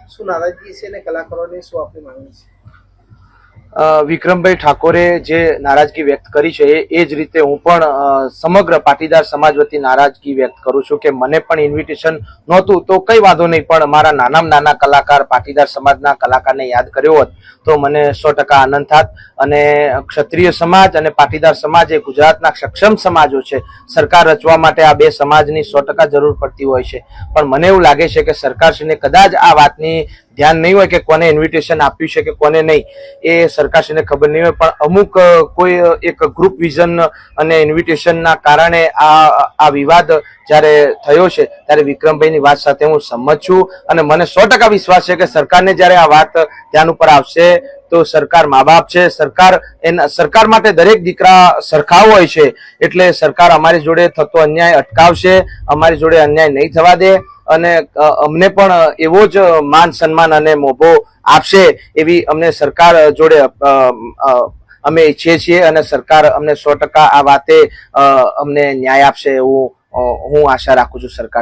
શું નારાજગી છે અને કલાકારોની શું આપની માંગણી છે? વિક્રમભાઈ ઠાકોરે જે નારાજગી વ્યક્ત કરી છે એ જ રીતે હું પણ સમગ્ર પાટીદાર સમાજ વતી નારાજગી વ્યક્ત કરું છું કે મને પણ ઇન્વિટેશન નહોતું તો કઈ વાંધો નહીં, પણ મારા નાનામાં નાના કલાકાર પાટીદાર સમાજના કલાકારને યાદ કર્યો હોત તો મને 100% આનંદ થાત. અને ક્ષત્રિય સમાજ અને પાટીદાર સમાજ એ ગુજરાતના સક્ષમ સમાજો છે. સરકાર રચવા માટે આ બે સમાજની 100% જરૂર પડતી હોય છે, પણ મને એવું લાગે છે કે સરકારશ્રીને કદાચ આ વાતની ધ્યાન નહીં હોય કે કોને ઇન્વિટેશન આપ્યું છે કે કોને નહીં, એ સરકારશ્રીને ખબર નહીં હોય. પણ અમુક કોઈ એક ગ્રુપ વિઝન અને ઇન્વિટેશનના કારણે આ વિવાદ જ્યારે થયો છે ત્યારે વિક્રમભાઈની વાત સાથે હું સંમત છું અને મને 100% વિશ્વાસ છે કે સરકારને જ્યારે આ વાત ધ્યાન ઉપર આવશે તો સરકાર મા બાપ છે, સરકાર માટે દરેક દીકરા સરખા હોય છે, એટલે સરકાર અમારી જોડે થતો અન્યાય અટકાવશે, અમારી જોડે અન્યાય નહીં થવા દે અને અમને પણ એવો જ માન સન્માન અને મોભો આપશે એવી અમને સરકાર જોડે અમે ઈચ્છીએ છીએ અને સરકાર અમને 100% આ વાતે અમને ન્યાય આપશે એવું હું આશા રાખું છું સરકાર